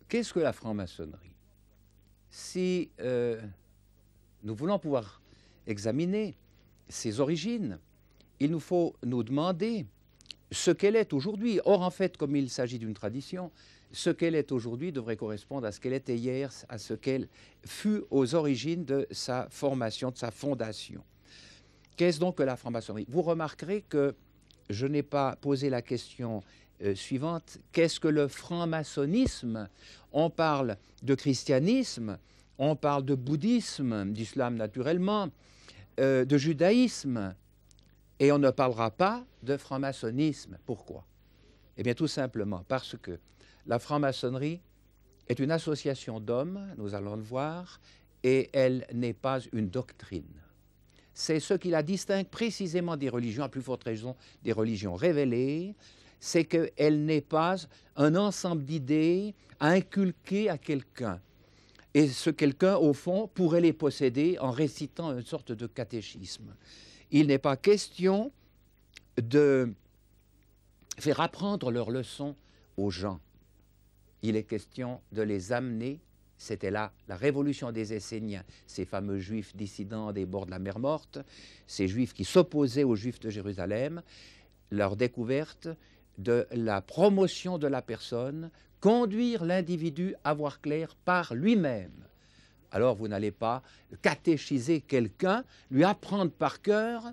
Qu'est-ce que la franc-maçonnerie? Si nous voulons pouvoir examiner ses origines, il nous faut nous demander ce qu'elle est aujourd'hui. Or, en fait, comme il s'agit d'une tradition, ce qu'elle est aujourd'hui devrait correspondre à ce qu'elle était hier, à ce qu'elle fut aux origines de sa formation, de sa fondation. Qu'est-ce donc que la franc-maçonnerie? Vous remarquerez que je n'ai pas posé la question suivante. Qu'est-ce que le franc-maçonnisme? On parle de christianisme, on parle de bouddhisme, d'islam naturellement, de judaïsme, et on ne parlera pas de franc-maçonnisme. Pourquoi? Eh bien, tout simplement parce que la franc-maçonnerie est une association d'hommes, nous allons le voir, et elle n'est pas une doctrine. C'est ce qui la distingue précisément des religions, à plus forte raison des religions révélées, c'est qu'elle n'est pas un ensemble d'idées à inculquer à quelqu'un. Et ce quelqu'un, au fond, pourrait les posséder en récitant une sorte de catéchisme. Il n'est pas question de faire apprendre leurs leçons aux gens. Il est question de les amener. C'était là la révolution des Esséniens, ces fameux juifs dissidents des bords de la mer Morte, ces juifs qui s'opposaient aux juifs de Jérusalem, leur découverte de la promotion de la personne, conduire l'individu à voir clair par lui-même. Alors vous n'allez pas catéchiser quelqu'un, lui apprendre par cœur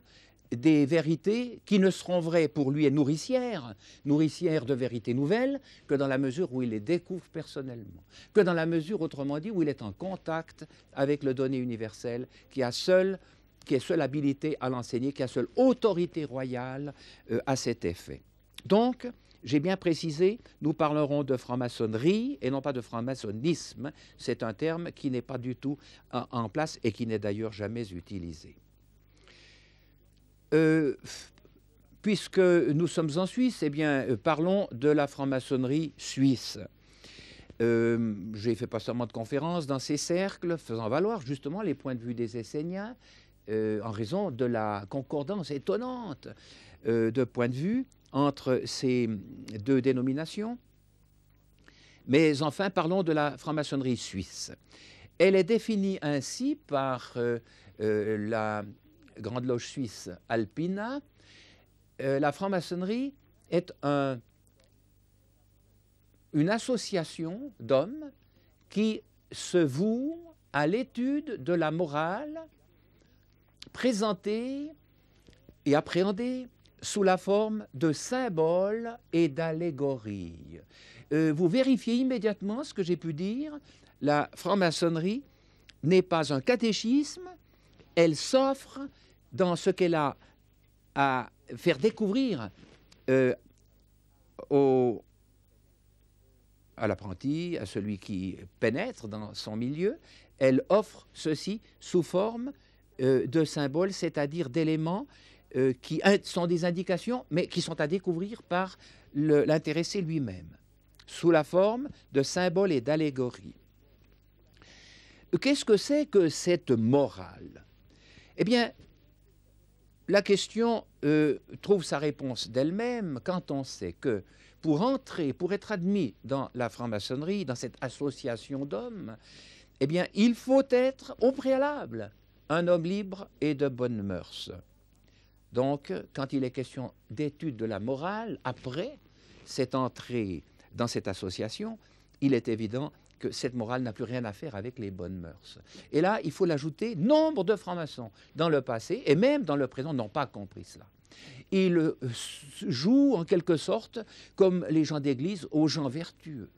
des vérités qui ne seront vraies pour lui et nourricières de vérités nouvelles, que dans la mesure où il les découvre personnellement, que dans la mesure, autrement dit, où il est en contact avec le donné universel qui est seule habilité à l'enseigner, qui a seule autorité royale à cet effet. Donc, j'ai bien précisé, nous parlerons de franc-maçonnerie et non pas de franc-maçonnisme. C'est un terme qui n'est pas du tout en place et qui n'est d'ailleurs jamais utilisé. Puisque nous sommes en Suisse, eh bien, parlons de la franc-maçonnerie suisse. J'ai fait pas seulement de conférences dans ces cercles, faisant valoir justement les points de vue des Esséniens, en raison de la concordance étonnante de points de vue entre ces deux dénominations. Mais enfin, parlons de la franc-maçonnerie suisse. Elle est définie ainsi par la Grande Loge suisse Alpina. La franc-maçonnerie est une association d'hommes qui se vouent à l'étude de la morale présentée et appréhendée sous la forme de symboles et d'allégories. Vous vérifiez immédiatement ce que j'ai pu dire. La franc-maçonnerie n'est pas un catéchisme, elle s'offre dans ce qu'elle a à faire découvrir à l'apprenti, à celui qui pénètre dans son milieu. Elle offre ceci sous forme de symboles, c'est-à-dire d'éléments qui sont des indications, mais qui sont à découvrir par l'intéressé lui-même, sous la forme de symboles et d'allégories. Qu'est-ce que c'est que cette morale? Eh bien, la question trouve sa réponse d'elle-même quand on sait que pour entrer, pour être admis dans la franc-maçonnerie, dans cette association d'hommes, eh bien, il faut être au préalable un homme libre et de bonnes mœurs. Donc, quand il est question d'étude de la morale, après cette entrée dans cette association, il est évident que cette morale n'a plus rien à faire avec les bonnes mœurs. Et là, il faut l'ajouter, nombre de francs-maçons dans le passé et même dans le présent n'ont pas compris cela. Ils jouent en quelque sorte comme les gens d'église aux gens vertueux.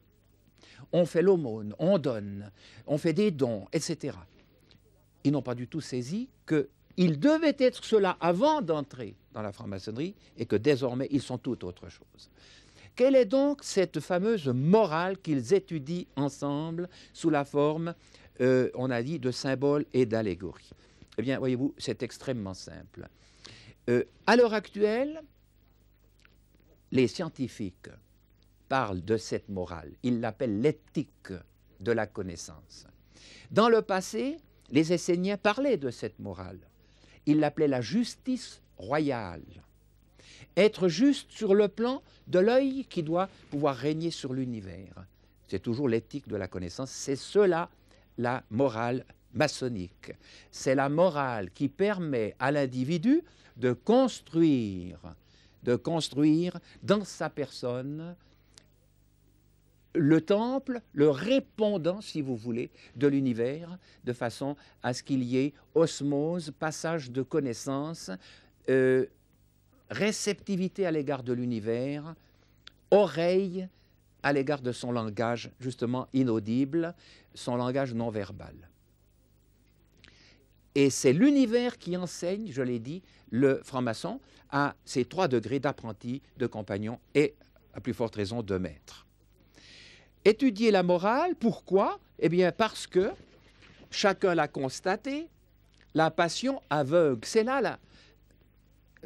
On fait l'aumône, on donne, on fait des dons, etc. Ils n'ont pas du tout saisi qu'ils devaient être cela avant d'entrer dans la franc-maçonnerie et que désormais ils sont tout autre chose. Quelle est donc cette fameuse morale qu'ils étudient ensemble sous la forme, on a dit, de symboles et d'allégories? Eh bien, voyez-vous, c'est extrêmement simple. À l'heure actuelle, les scientifiques parlent de cette morale. Ils l'appellent l'éthique de la connaissance. Dans le passé, les Esséniens parlaient de cette morale. Ils l'appelaient la justice royale. Être juste sur le plan de l'œil qui doit pouvoir régner sur l'univers. C'est toujours l'éthique de la connaissance. C'est cela, la morale maçonnique. C'est la morale qui permet à l'individu de construire dans sa personne le temple, le répondant, si vous voulez, de l'univers, de façon à ce qu'il y ait osmose, passage de connaissances, réceptivité à l'égard de l'univers, oreille à l'égard de son langage, justement inaudible, son langage non verbal. Et c'est l'univers qui enseigne, je l'ai dit, le franc-maçon à ses 3 degrés d'apprenti, de compagnon et, à plus forte raison, de maître. Étudier la morale, pourquoi? Eh bien, parce que, chacun l'a constaté, la passion aveugle. C'est là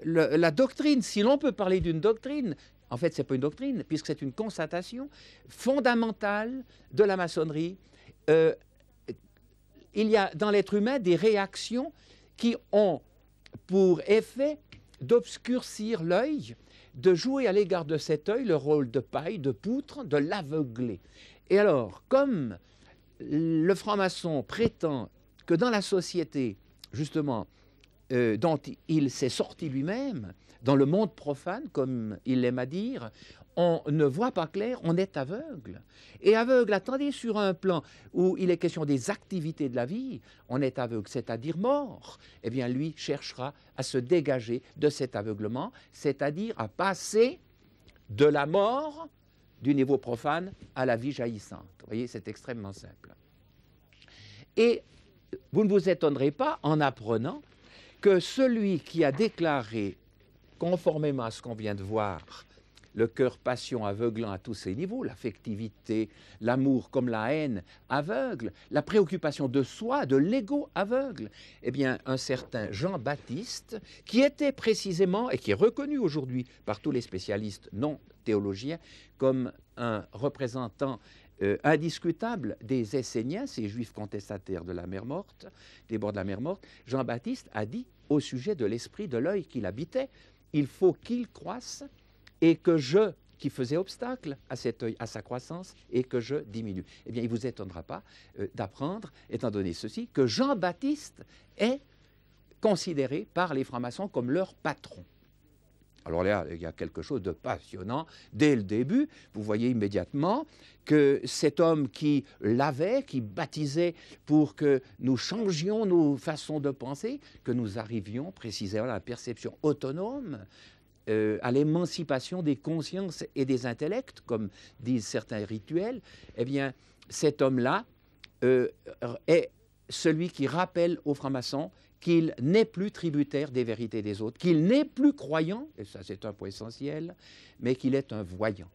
la doctrine, si l'on peut parler d'une doctrine. En fait, ce n'est pas une doctrine, puisque c'est une constatation fondamentale de la maçonnerie. Il y a dans l'être humain des réactions qui ont pour effet d'obscurcir l'œil, de jouer à l'égard de cet œil le rôle de paille, de poutre, de l'aveugler. Et alors, comme le franc-maçon prétend que dans la société, justement, dont il s'est sorti lui-même, dans le monde profane, comme il aime à dire, on ne voit pas clair, on est aveugle. Et aveugle, attendez, sur un plan où il est question des activités de la vie, on est aveugle, c'est-à-dire mort. Eh bien, lui cherchera à se dégager de cet aveuglement, c'est-à-dire à passer de la mort, du niveau profane, à la vie jaillissante. Vous voyez, c'est extrêmement simple. Et vous ne vous étonnerez pas en apprenant que celui qui a déclaré, conformément à ce qu'on vient de voir, le cœur passion aveuglant à tous ses niveaux, l'affectivité, l'amour comme la haine aveugle, la préoccupation de soi, de l'ego aveugle, eh bien, un certain Jean-Baptiste, qui était précisément, et qui est reconnu aujourd'hui par tous les spécialistes non théologiens, comme un représentant indiscutable des Esséniens, ces juifs contestataires de la mer Morte, des bords de la mer Morte, Jean-Baptiste a dit au sujet de l'esprit de l'œil qu'il habitait, il faut qu'il croisse et que je, qui faisais obstacle à cet œil, à sa croissance, et que je diminue. Eh bien, il ne vous étonnera pas d'apprendre, étant donné ceci, que Jean-Baptiste est considéré par les francs-maçons comme leur patron. Alors là, il y a quelque chose de passionnant. Dès le début, vous voyez immédiatement que cet homme qui l'avait, qui baptisait pour que nous changions nos façons de penser, que nous arrivions précisément à la perception autonome, à l'émancipation des consciences et des intellects, comme disent certains rituels, eh bien, cet homme-là est celui qui rappelle aux francs-maçons qu'il n'est plus tributaire des vérités des autres, qu'il n'est plus croyant, et ça c'est un point essentiel, mais qu'il est un voyant.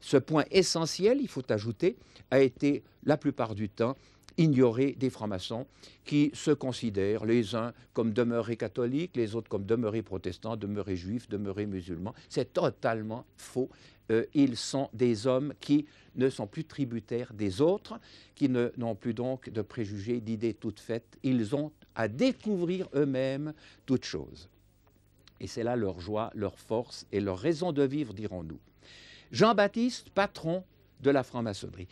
Ce point essentiel, il faut ajouter, a été la plupart du temps ignoré des francs-maçons qui se considèrent les uns comme demeurés catholiques, les autres comme demeurés protestants, demeurés juifs, demeurés musulmans. C'est totalement faux. Ils sont des hommes qui ne sont plus tributaires des autres, qui n'ont plus donc de préjugés, d'idées toutes faites. Ils ont à découvrir eux-mêmes toutes choses. Et c'est là leur joie, leur force et leur raison de vivre, dirons-nous. Jean-Baptiste, patron de la franc-maçonnerie.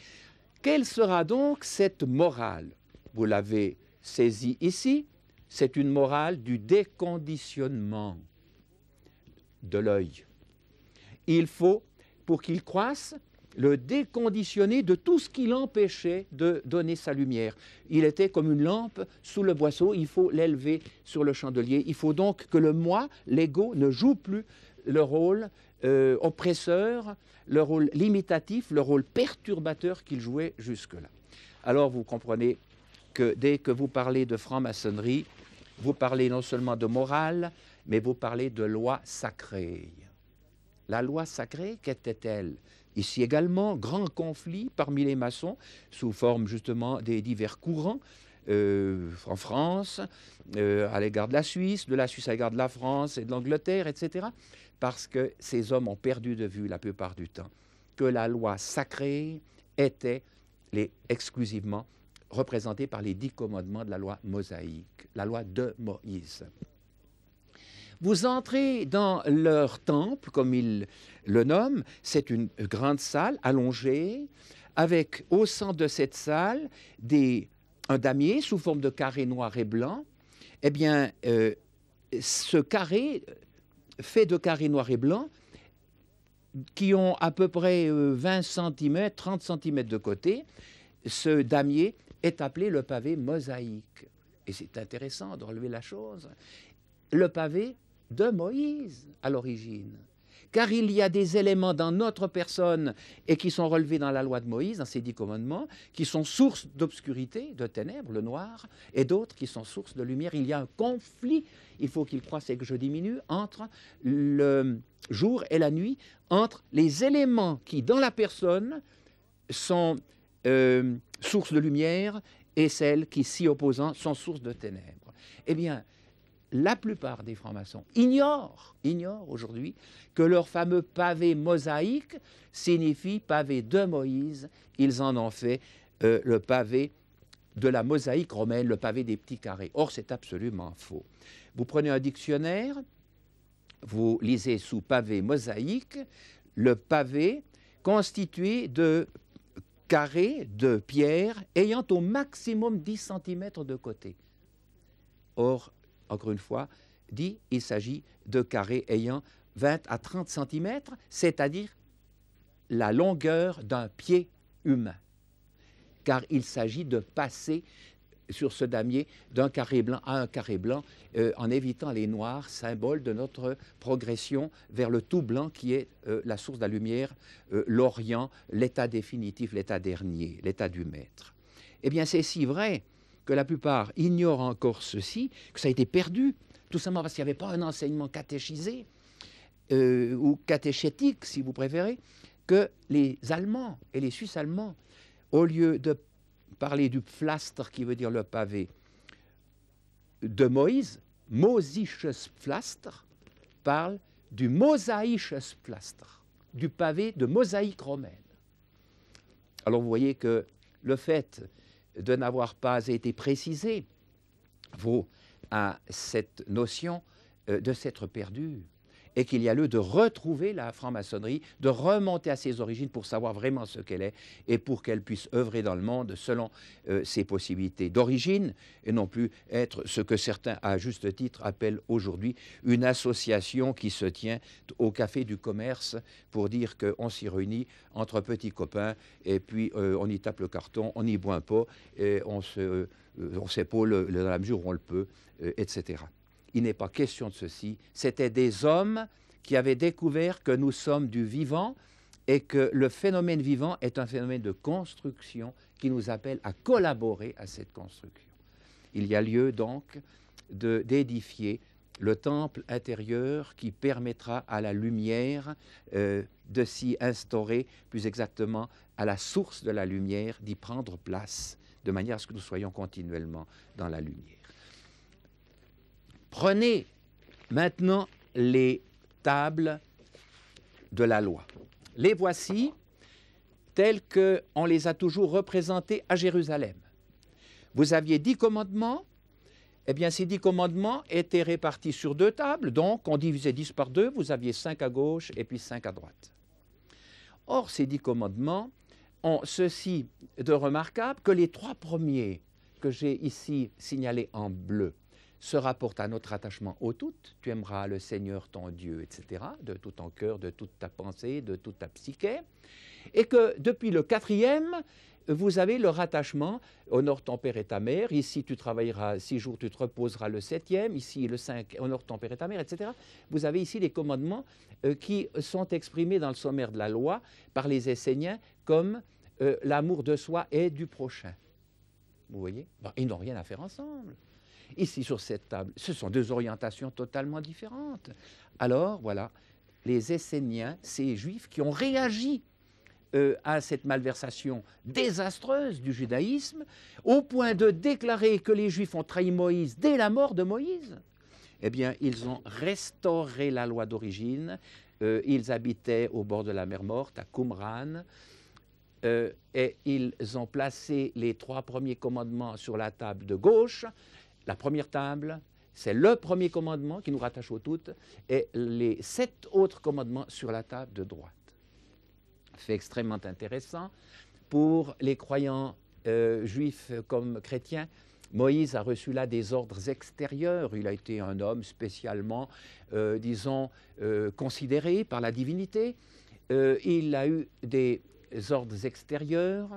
Quelle sera donc cette morale? Vous l'avez saisi ici, c'est une morale du déconditionnement de l'œil. Il faut, pour qu'il croisse, le déconditionner de tout ce qui l'empêchait de donner sa lumière. Il était comme une lampe sous le boisseau, il faut l'élever sur le chandelier. Il faut donc que le moi, l'ego, ne joue plus le rôle oppresseur, le rôle limitatif, le rôle perturbateur qu'il jouait jusque-là. Alors vous comprenez que dès que vous parlez de franc-maçonnerie, vous parlez non seulement de morale, mais vous parlez de loi sacrée. La loi sacrée, qu'était-elle? Ici également, grand conflit parmi les maçons, sous forme justement des divers courants, en France, à l'égard de la Suisse à l'égard de la France et de l'Angleterre, etc., parce que ces hommes ont perdu de vue la plupart du temps que la loi sacrée était exclusivement représentée par les 10 commandements de la loi mosaïque, la loi de Moïse. Vous entrez dans leur temple, comme ils le nomment, c'est une grande salle allongée, avec au centre de cette salle un damier sous forme de carré noir et blanc. Eh bien, ce carré, fait de carrés noirs et blancs, qui ont à peu près 20 cm, 30 cm de côté, ce damier est appelé le pavé mosaïque. Et c'est intéressant de relever la chose. Le pavé de Moïse, à l'origine. Car il y a des éléments dans notre personne et qui sont relevés dans la loi de Moïse, dans ces 10 commandements, qui sont source d'obscurité, de ténèbres, le noir, et d'autres qui sont source de lumière. Il y a un conflit, il faut qu'il croisse et que je diminue, entre le jour et la nuit, entre les éléments qui, dans la personne, sont source de lumière et celles qui, s'y opposant, sont source de ténèbres. Eh bien, la plupart des francs-maçons ignorent aujourd'hui que leur fameux pavé mosaïque signifie pavé de Moïse. Ils en ont fait le pavé de la mosaïque romaine, le pavé des petits carrés. Or, c'est absolument faux. Vous prenez un dictionnaire, vous lisez sous pavé mosaïque le pavé constitué de carrés de pierre ayant au maximum 10 cm de côté. Or, encore une fois, il s'agit de carrés ayant 20 à 30 cm, c'est-à-dire la longueur d'un pied humain. Car il s'agit de passer sur ce damier d'un carré blanc à un carré blanc en évitant les noirs, symbole de notre progression vers le tout blanc qui est la source de la lumière, l'Orient, l'état définitif, l'état dernier, l'état du maître. Eh bien, c'est si vrai que la plupart ignorent encore ceci, que ça a été perdu, tout simplement parce qu'il n'y avait pas un enseignement catéchisé, ou catéchétique, si vous préférez, que les Allemands et les Suisses allemands, au lieu de parler du Pflaster, qui veut dire le pavé de Moïse, Mosisches Pflaster, parlent du Mosaisches Pflaster, du pavé de mosaïque romaine. Alors vous voyez que le fait de n'avoir pas été précisé vaut à cette notion de s'être perdu, et qu'il y a lieu de retrouver la franc-maçonnerie, de remonter à ses origines pour savoir vraiment ce qu'elle est et pour qu'elle puisse œuvrer dans le monde selon ses possibilités d'origine et non plus être ce que certains, à juste titre, appellent aujourd'hui une association qui se tient au café du commerce pour dire qu'on s'y réunit entre petits copains et puis on y tape le carton, on n'y boit pas, et on s'épaule dans la mesure où on le peut, etc. Il n'est pas question de ceci. C'était des hommes qui avaient découvert que nous sommes du vivant et que le phénomène vivant est un phénomène de construction qui nous appelle à collaborer à cette construction. Il y a lieu donc d'édifier le temple intérieur qui permettra à la lumière de s'y instaurer, plus exactement à la source de la lumière, d'y prendre place, de manière à ce que nous soyons continuellement dans la lumière. Prenez maintenant les tables de la loi. Les voici telles qu'on les a toujours représentées à Jérusalem. Vous aviez 10 commandements. Eh bien, ces 10 commandements étaient répartis sur 2 tables, donc on divisait 10 par 2, vous aviez 5 à gauche et puis 5 à droite. Or, ces 10 commandements ont ceci de remarquable que les 3 premiers que j'ai ici signalés en bleu se rapportent à notre attachement au tout. Tu aimeras le Seigneur ton Dieu, etc., de tout ton cœur, de toute ta pensée, de toute ta psyché. Et que depuis le 4e, vous avez le rattachement, honore ton père et ta mère, ici tu travailleras 6 jours, tu te reposeras le 7e, ici le 5, honore ton père et ta mère, etc. Vous avez ici les commandements qui sont exprimés dans le sommaire de la loi par les Esséniens comme l'amour de soi et du prochain. Vous voyez? Ben, ils n'ont rien à faire ensemble. Ici, sur cette table, ce sont 2 orientations totalement différentes. Alors, voilà, les Esséniens, ces Juifs qui ont réagi à cette malversation désastreuse du judaïsme, au point de déclarer que les Juifs ont trahi Moïse dès la mort de Moïse, eh bien, ils ont restauré la loi d'origine. Ils habitaient au bord de la mer Morte, à Qumran, et ils ont placé les 3 premiers commandements sur la table de gauche. La première table, c'est le premier commandement qui nous rattache au tout, et les 7 autres commandements sur la table de droite. Fait extrêmement intéressant, pour les croyants juifs comme chrétiens, Moïse a reçu là des ordres extérieurs. Il a été un homme spécialement, disons, considéré par la divinité. Il a eu des ordres extérieurs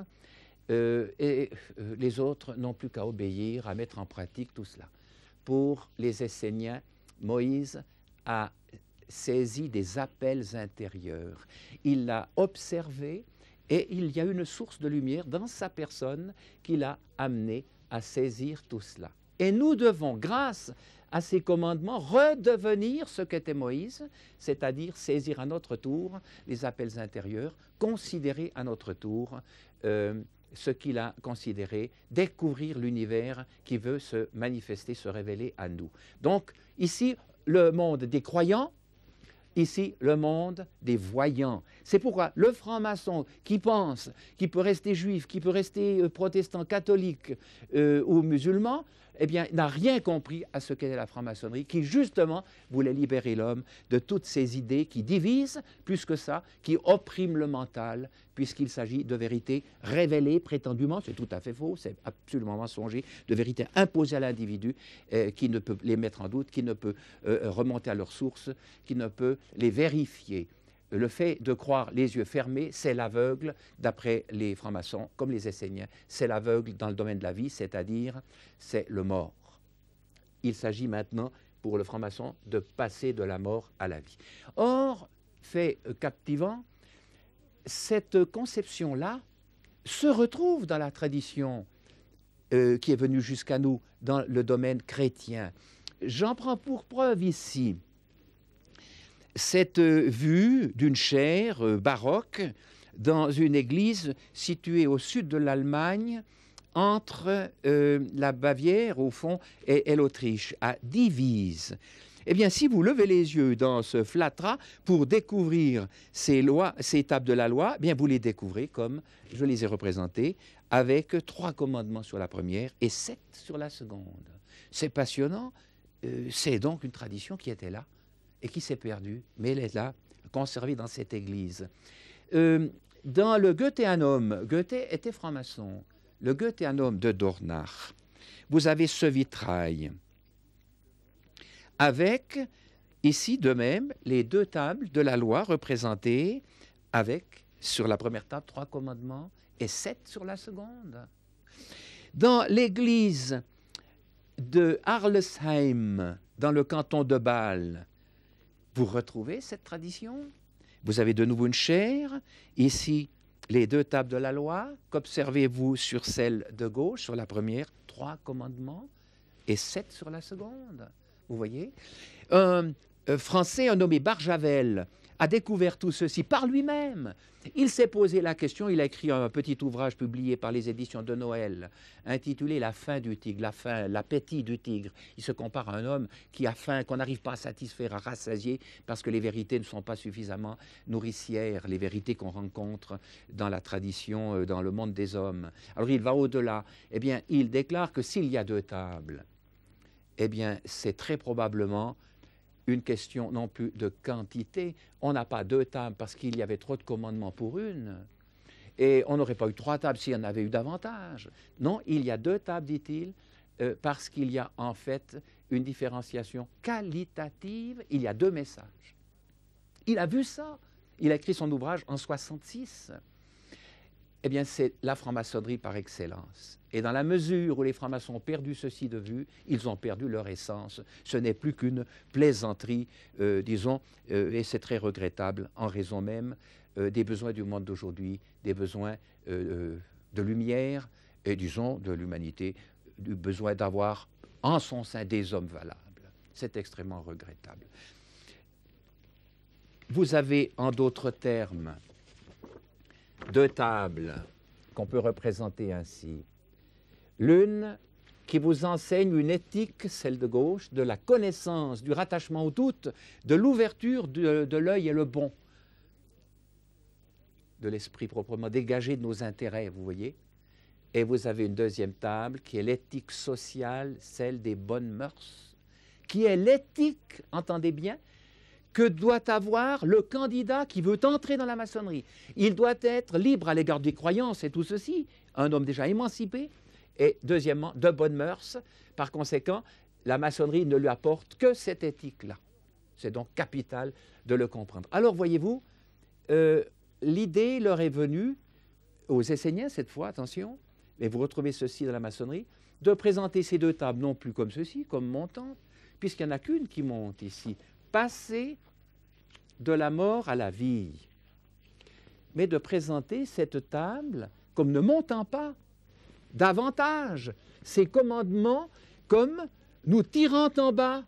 et les autres n'ont plus qu'à obéir, à mettre en pratique tout cela. Pour les Esséniens, Moïse a saisi des appels intérieurs. Il l'a observé et il y a une source de lumière dans sa personne qui l'a amené à saisir tout cela. Et nous devons, grâce à ces commandements, redevenir ce qu'était Moïse, c'est-à-dire saisir à notre tour les appels intérieurs, considérer à notre tour ce qu'il a considéré, découvrir l'univers qui veut se manifester, se révéler à nous. Donc, ici, le monde des croyants, ici, le monde des voyants. C'est pourquoi le franc-maçon qui pense qu'il peut rester juif, qui peut rester protestant, catholique ou musulman, eh bien, n'a rien compris à ce qu'est la franc-maçonnerie, qui justement voulait libérer l'homme de toutes ces idées qui divisent, plus que ça, qui oppriment le mental, puisqu'il s'agit de vérités révélées prétendument, c'est tout à fait faux, c'est absolument mensonger, de vérités imposées à l'individu, qui ne peut les mettre en doute, qui ne peut remonter à leur source, qui ne peut les vérifier. Le fait de croire les yeux fermés, c'est l'aveugle, d'après les francs-maçons, comme les Esséniens, c'est l'aveugle dans le domaine de la vie, c'est-à-dire c'est le mort. Il s'agit maintenant, pour le franc-maçon, de passer de la mort à la vie. Or, fait captivant, cette conception-là se retrouve dans la tradition qui est venue jusqu'à nous dans le domaine chrétien. J'en prends pour preuve ici cette vue d'une chaire baroque dans une église située au sud de l'Allemagne, entre la Bavière, au fond, et l'Autriche, à Divise. Eh bien, si vous levez les yeux dans ce flattra pour découvrir ces étapes de la loi, eh bien, vous les découvrez comme je les ai représentées, avec 3 commandements sur la première et 7 sur la seconde. C'est passionnant. C'est donc une tradition qui était là et qui s'est perdue, mais elle est là, conservée dans cette église. Dans le Goetheanum, Goethe était franc-maçon, le Goetheanum de Dornach, vous avez ce vitrail, avec, ici de même, les 2 tables de la loi représentées, avec, sur la première table, 3 commandements, et 7 sur la seconde. Dans l'église de Arlesheim, dans le canton de Bâle, vous retrouvez cette tradition. Vous avez de nouveau une chaire. Ici, les 2 tables de la loi. Qu'observez-vous sur celle de gauche, sur la première? 3 commandements et 7 sur la seconde. Vous voyez? Un Français, un nommé Barjavel, a découvert tout ceci par lui-même. Il s'est posé la question, il a écrit un petit ouvrage publié par les éditions de Noël, intitulé « La faim du tigre », la faim, l'appétit du tigre. Il se compare à un homme qui a faim, qu'on n'arrive pas à satisfaire, à rassasier, parce que les vérités ne sont pas suffisamment nourricières, les vérités qu'on rencontre dans la tradition, dans le monde des hommes. Alors il va au-delà. Eh bien, il déclare que s'il y a 2 tables, eh bien, c'est très probablement une question non plus de quantité. On n'a pas 2 tables parce qu'il y avait trop de commandements pour une. Et on n'aurait pas eu 3 tables s'il y en avait eu davantage. Non, il y a 2 tables, dit-il, parce qu'il y a en fait une différenciation qualitative. Il y a 2 messages. Il a vu ça. Il a écrit son ouvrage en 1966. Eh bien, c'est la franc-maçonnerie par excellence. Et dans la mesure où les francs-maçons ont perdu ceci de vue, ils ont perdu leur essence. Ce n'est plus qu'une plaisanterie, disons, et c'est très regrettable en raison même des besoins du monde d'aujourd'hui, des besoins de lumière et, disons, de l'humanité, du besoin d'avoir en son sein des hommes valables. C'est extrêmement regrettable. Vous avez, en d'autres termes, 2 tables qu'on peut représenter ainsi. L'une qui vous enseigne une éthique, celle de gauche, de la connaissance, du rattachement au doute, de l'ouverture de l'œil et le bon, de l'esprit proprement dégagé de nos intérêts, vous voyez. Et vous avez une deuxième table qui est l'éthique sociale, celle des bonnes mœurs, qui est l'éthique, entendez bien, que doit avoir le candidat qui veut entrer dans la maçonnerie. Il doit être libre à l'égard des croyances et tout ceci, un homme déjà émancipé, et deuxièmement, de bonnes mœurs. Par conséquent, la maçonnerie ne lui apporte que cette éthique-là. C'est donc capital de le comprendre. Alors, voyez-vous, l'idée leur est venue, aux Esséniens cette fois, attention, mais vous retrouvez ceci dans la maçonnerie, de présenter ces deux tables non plus comme ceci, comme montantes, puisqu'il n'y en a qu'une qui monte ici, passer de la mort à la vie, mais de présenter cette table comme ne montant pas davantage ces commandements comme nous tirant en bas,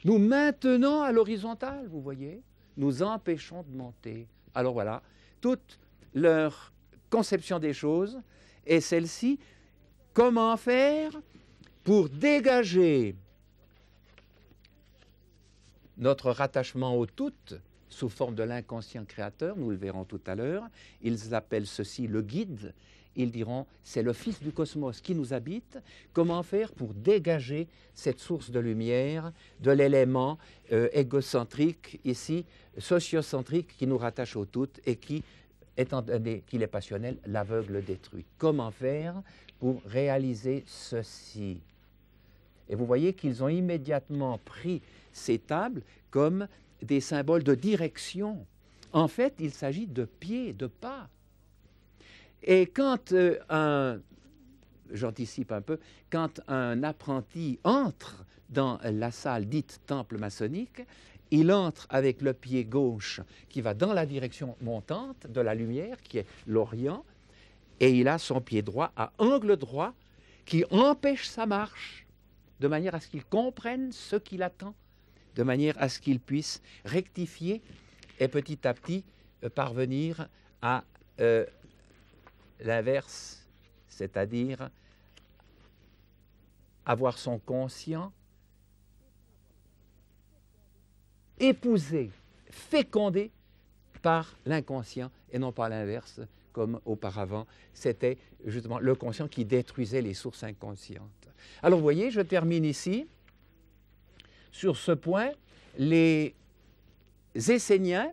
nous maintenant à l'horizontale, vous voyez, nous empêchons de monter. Alors voilà, toute leur conception des choses est celle-ci. Comment faire pour dégager notre rattachement au tout sous forme de l'inconscient créateur, nous le verrons tout à l'heure. Ils appellent ceci le guide. Ils diront, c'est le Fils du cosmos qui nous habite. Comment faire pour dégager cette source de lumière de l'élément égocentrique, ici, sociocentrique, qui nous rattache au tout et qui, étant donné qu'il est passionnel, l'aveugle détruit. Comment faire pour réaliser ceci? Et vous voyez qu'ils ont immédiatement pris ces tables comme des symboles de direction. En fait, il s'agit de pieds, de pas. Et quand j'anticipe un peu, quand un apprenti entre dans la salle dite temple maçonnique, il entre avec le pied gauche qui va dans la direction montante de la lumière, qui est l'Orient, et il a son pied droit à angle droit qui empêche sa marche, de manière à ce qu'il comprenne ce qu'il attend, de manière à ce qu'il puisse rectifier et petit à petit parvenir à l'inverse, c'est-à-dire avoir son conscient épousé, fécondé par l'inconscient et non pas l'inverse, comme auparavant, c'était justement le conscient qui détruisait les sources inconscientes. Alors vous voyez, je termine ici. Sur ce point, les Esséniens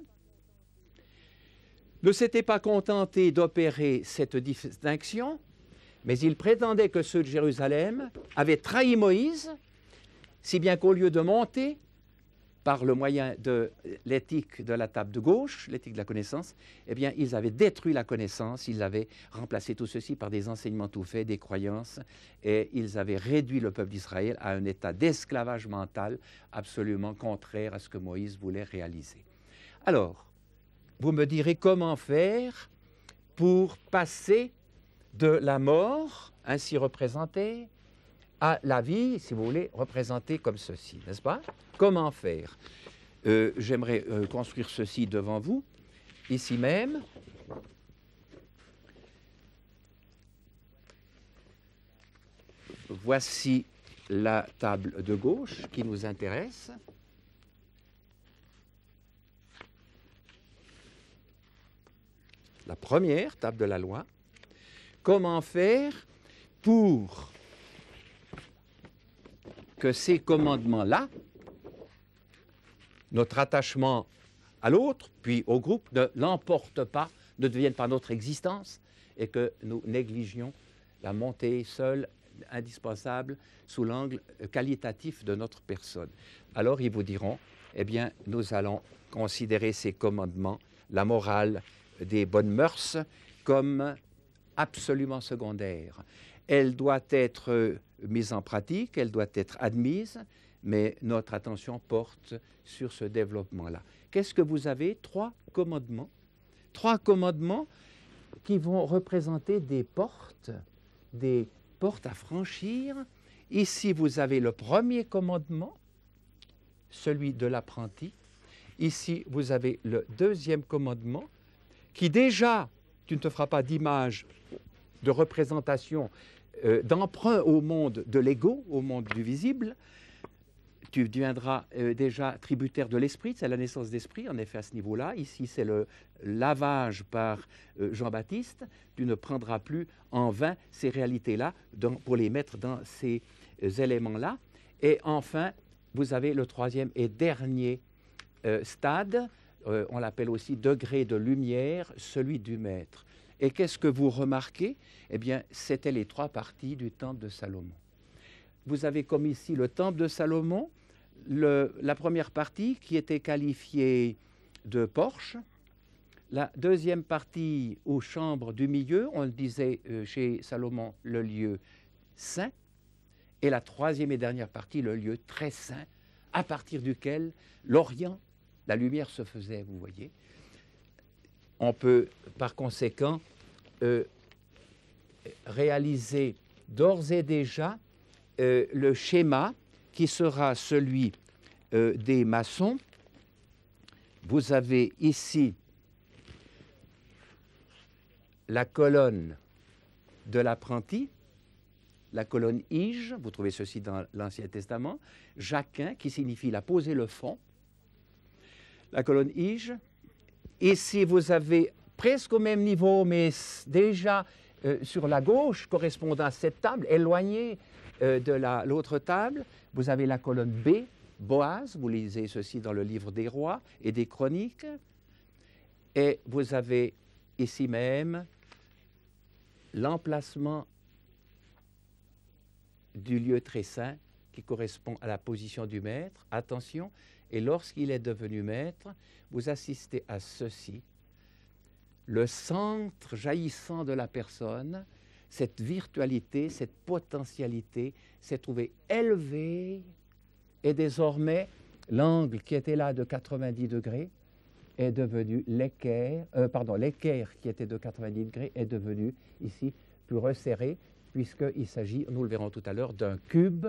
ne s'étaient pas contentés d'opérer cette distinction, mais ils prétendaient que ceux de Jérusalem avaient trahi Moïse, si bien qu'au lieu de monter par le moyen de l'éthique de la table de gauche, l'éthique de la connaissance, eh bien, ils avaient détruit la connaissance, ils avaient remplacé tout ceci par des enseignements tout faits, des croyances, et ils avaient réduit le peuple d'Israël à un état d'esclavage mental absolument contraire à ce que Moïse voulait réaliser. Alors, vous me direz comment faire pour passer de la mort, ainsi représentée, à la vie, si vous voulez, représentée comme ceci, n'est-ce pas? Comment faire? J'aimerais construire ceci devant vous, ici même. Voici la table de gauche qui nous intéresse. La première table de la loi. Comment faire pour que ces commandements-là, notre attachement à l'autre, puis au groupe, ne l'emportent pas, ne deviennent pas notre existence, et que nous négligions la montée seule, indispensable, sous l'angle qualitatif de notre personne. Alors ils vous diront, eh bien, nous allons considérer ces commandements, la morale des bonnes mœurs, comme absolument secondaire. Elle doit être mise en pratique, elle doit être admise, mais notre attention porte sur ce développement-là. Qu'est-ce que vous avez? Trois commandements qui vont représenter des portes à franchir. Ici, vous avez le premier commandement, celui de l'apprenti. Ici, vous avez le deuxième commandement, qui déjà, tu ne te feras pas d'image, de représentation, d'emprunt au monde de l'ego, au monde du visible. Tu deviendras déjà tributaire de l'esprit, c'est la naissance d'esprit, en effet, à ce niveau-là. Ici, c'est le lavage par Jean-Baptiste. Tu ne prendras plus en vain ces réalités-là pour les mettre dans ces éléments-là. Et enfin, vous avez le troisième et dernier stade, on l'appelle aussi degré de lumière, celui du maître. Et qu'est-ce que vous remarquez? Eh bien, c'était les 3 parties du temple de Salomon. Vous avez comme ici le temple de Salomon, la première partie qui était qualifiée de porche, la deuxième partie aux chambres du milieu, on le disait chez Salomon, le lieu saint, et la troisième et dernière partie, le lieu très saint, à partir duquel l'Orient, la lumière se faisait, vous voyez. On peut par conséquent réaliser d'ores et déjà le schéma qui sera celui des maçons. Vous avez ici la colonne de l'apprenti, la colonne Ige, vous trouvez ceci dans l'Ancien Testament, Jacquin, qui signifie la poser le fond, la colonne Ige. Ici, vous avez presque au même niveau, mais déjà sur la gauche, correspondant à cette table, éloignée de l'autre table, vous avez la colonne B, Boaz, vous lisez ceci dans le livre des rois et des chroniques, et vous avez ici même l'emplacement du lieu très saint qui correspond à la position du maître. Attention, et lorsqu'il est devenu maître, vous assistez à ceci. Le centre jaillissant de la personne, cette virtualité, cette potentialité s'est trouvé élevé et désormais l'angle qui était là de 90 degrés est devenu l'équerre qui était de 90 degrés est devenu ici plus resserré puisqu'il s'agit, nous le verrons tout à l'heure, d'un cube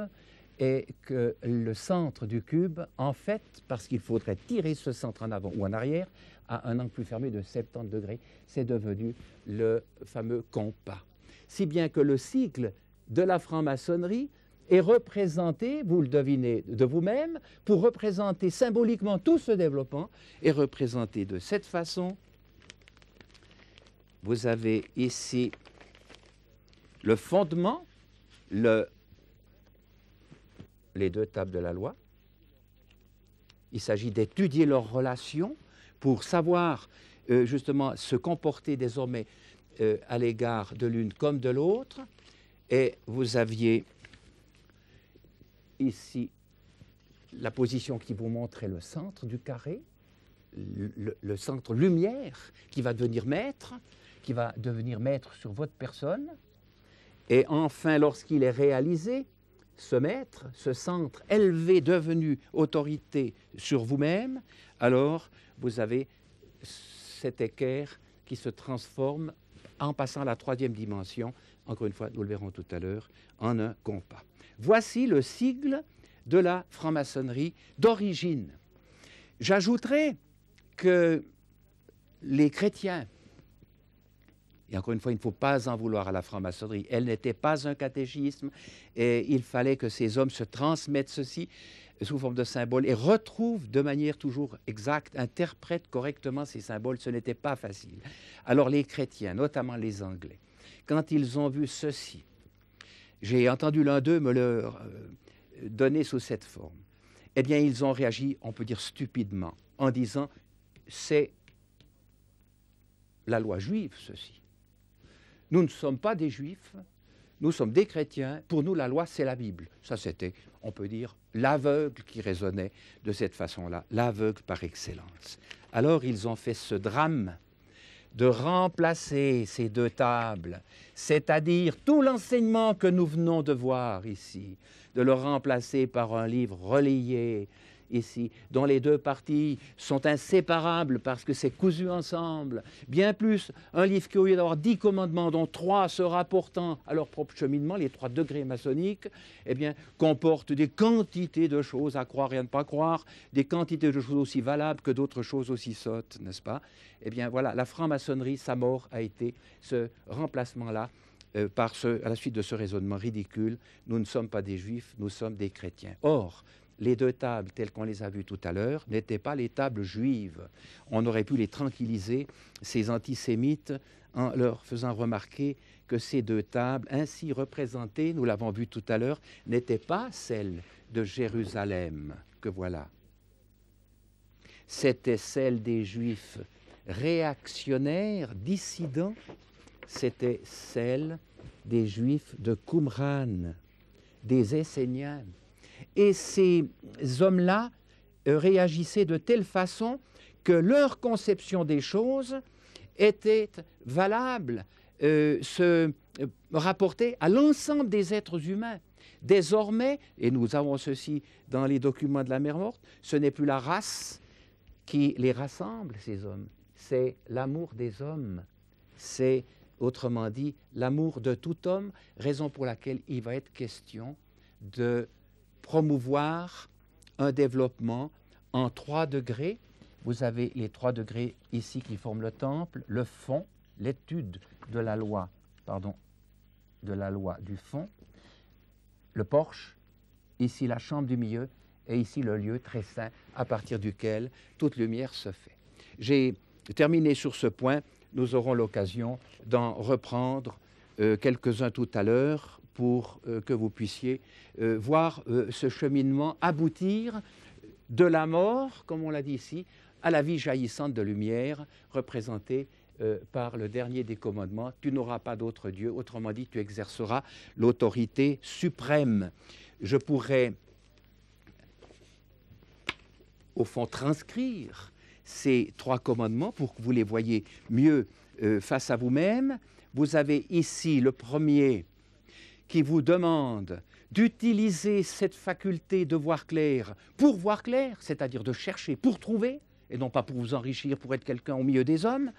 et que le centre du cube, en fait, parce qu'il faudrait tirer ce centre en avant ou en arrière, à un angle plus fermé de 70 degrés, c'est devenu le fameux compas. Si bien que le sigle de la franc-maçonnerie est représenté, vous le devinez de vous-même, pour représenter symboliquement tout ce développement, est représenté de cette façon. Vous avez ici le fondement, les 2 tables de la loi. Il s'agit d'étudier leurs relations pour savoir justement se comporter désormais à l'égard de l'une comme de l'autre. Et vous aviez ici la position qui vous montrait le centre du carré, le centre lumière qui va devenir maître sur votre personne. Et enfin, lorsqu'il est réalisé, ce maître, ce centre élevé devenu autorité sur vous-même, alors vous avez cet équerre qui se transforme en passant à la 3e dimension, encore une fois, nous le verrons tout à l'heure, en un compas. Voici le sigle de la franc-maçonnerie d'origine. J'ajouterai que les chrétiens, et encore une fois, il ne faut pas en vouloir à la franc-maçonnerie, elle n'était pas un catéchisme et il fallait que ces hommes se transmettent ceci sous forme de symboles et retrouvent de manière toujours exacte, interprètent correctement ces symboles. Ce n'était pas facile. Alors les chrétiens, notamment les Anglais, quand ils ont vu ceci, j'ai entendu l'un d'eux me le donner sous cette forme, eh bien ils ont réagi, on peut dire stupidement, en disant « c'est la loi juive ceci ». Nous ne sommes pas des juifs, nous sommes des chrétiens, pour nous la loi c'est la Bible. Ça c'était, on peut dire, l'aveugle qui raisonnait de cette façon-là, l'aveugle par excellence. Alors ils ont fait ce drame de remplacer ces 2 tables, c'est-à-dire tout l'enseignement que nous venons de voir ici, de le remplacer par un livre relayé ici, dont les 2 parties sont inséparables parce que c'est cousu ensemble, bien plus un livre qui, au lieu d'avoir 10 commandements, dont 3 se rapportant à leur propre cheminement, les 3 degrés maçonniques, eh bien, comporte des quantités de choses à croire et à ne pas croire, des quantités de choses aussi valables que d'autres choses aussi sottes, n'est-ce pas? Eh bien, voilà, la franc-maçonnerie, sa mort a été ce remplacement-là, à la suite de ce raisonnement ridicule. Nous ne sommes pas des juifs, nous sommes des chrétiens. Or, les 2 tables, telles qu'on les a vues tout à l'heure, n'étaient pas les tables juives. On aurait pu les tranquilliser, ces antisémites, en leur faisant remarquer que ces 2 tables, ainsi représentées, nous l'avons vu tout à l'heure, n'étaient pas celles de Jérusalem, que voilà. c'était celle des Juifs réactionnaires, dissidents, c'était celle des Juifs de Qumran, des Esséniens. Et ces hommes-là réagissaient de telle façon que leur conception des choses était valable, se rapportait à l'ensemble des êtres humains. Désormais, et nous avons ceci dans les documents de la mer Morte, ce n'est plus la race qui les rassemble, ces hommes, c'est l'amour des hommes, c'est, autrement dit, l'amour de tout homme, raison pour laquelle il va être question de promouvoir un développement en 3 degrés. Vous avez les 3 degrés ici qui forment le temple, le fond, l'étude de la loi, du fond, le porche, ici la chambre du milieu, et ici le lieu très saint à partir duquel toute lumière se fait. J'ai terminé sur ce point, nous aurons l'occasion d'en reprendre quelques-uns tout à l'heure pour que vous puissiez voir ce cheminement aboutir de la mort, comme on l'a dit ici, à la vie jaillissante de lumière représentée par le dernier des commandements. Tu n'auras pas d'autre Dieu, autrement dit, tu exerceras l'autorité suprême. Je pourrais, au fond, transcrire ces 3 commandements pour que vous les voyez mieux face à vous-même. Vous avez ici le premier qui vous demande d'utiliser cette faculté de voir clair pour voir clair, c'est-à-dire de chercher pour trouver, et non pas pour vous enrichir, pour être quelqu'un au milieu des hommes.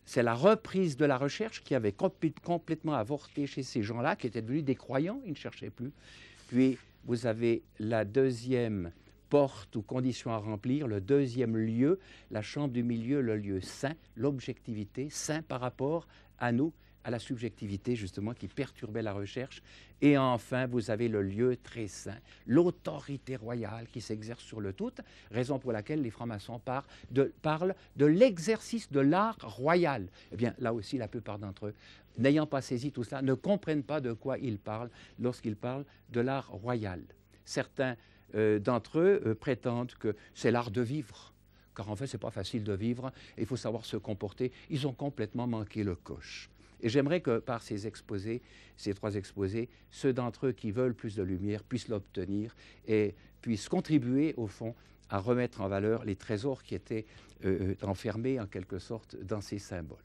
C'est la reprise de la recherche qui avait complètement avorté chez ces gens-là, qui étaient devenus des croyants, ils ne cherchaient plus. Puis vous avez la deuxième porte ou condition à remplir, le deuxième lieu, la chambre du milieu, le lieu saint, l'objectivité, saint par rapport à nous, à la subjectivité justement qui perturbait la recherche. Et enfin, vous avez le lieu très saint, l'autorité royale qui s'exerce sur le tout, raison pour laquelle les francs-maçons parlent de l'exercice de l'art royal. Eh bien, là aussi, la plupart d'entre eux, n'ayant pas saisi tout cela, ne comprennent pas de quoi ils parlent lorsqu'ils parlent de l'art royal. Certains d'entre eux prétendent que c'est l'art de vivre, car en fait, ce n'est pas facile de vivre, il faut savoir se comporter. Ils ont complètement manqué le coche. Et j'aimerais que par ces exposés, ces 3 exposés, ceux d'entre eux qui veulent plus de lumière puissent l'obtenir et puissent contribuer, au fond, à remettre en valeur les trésors qui étaient enfermés, en quelque sorte, dans ces symboles.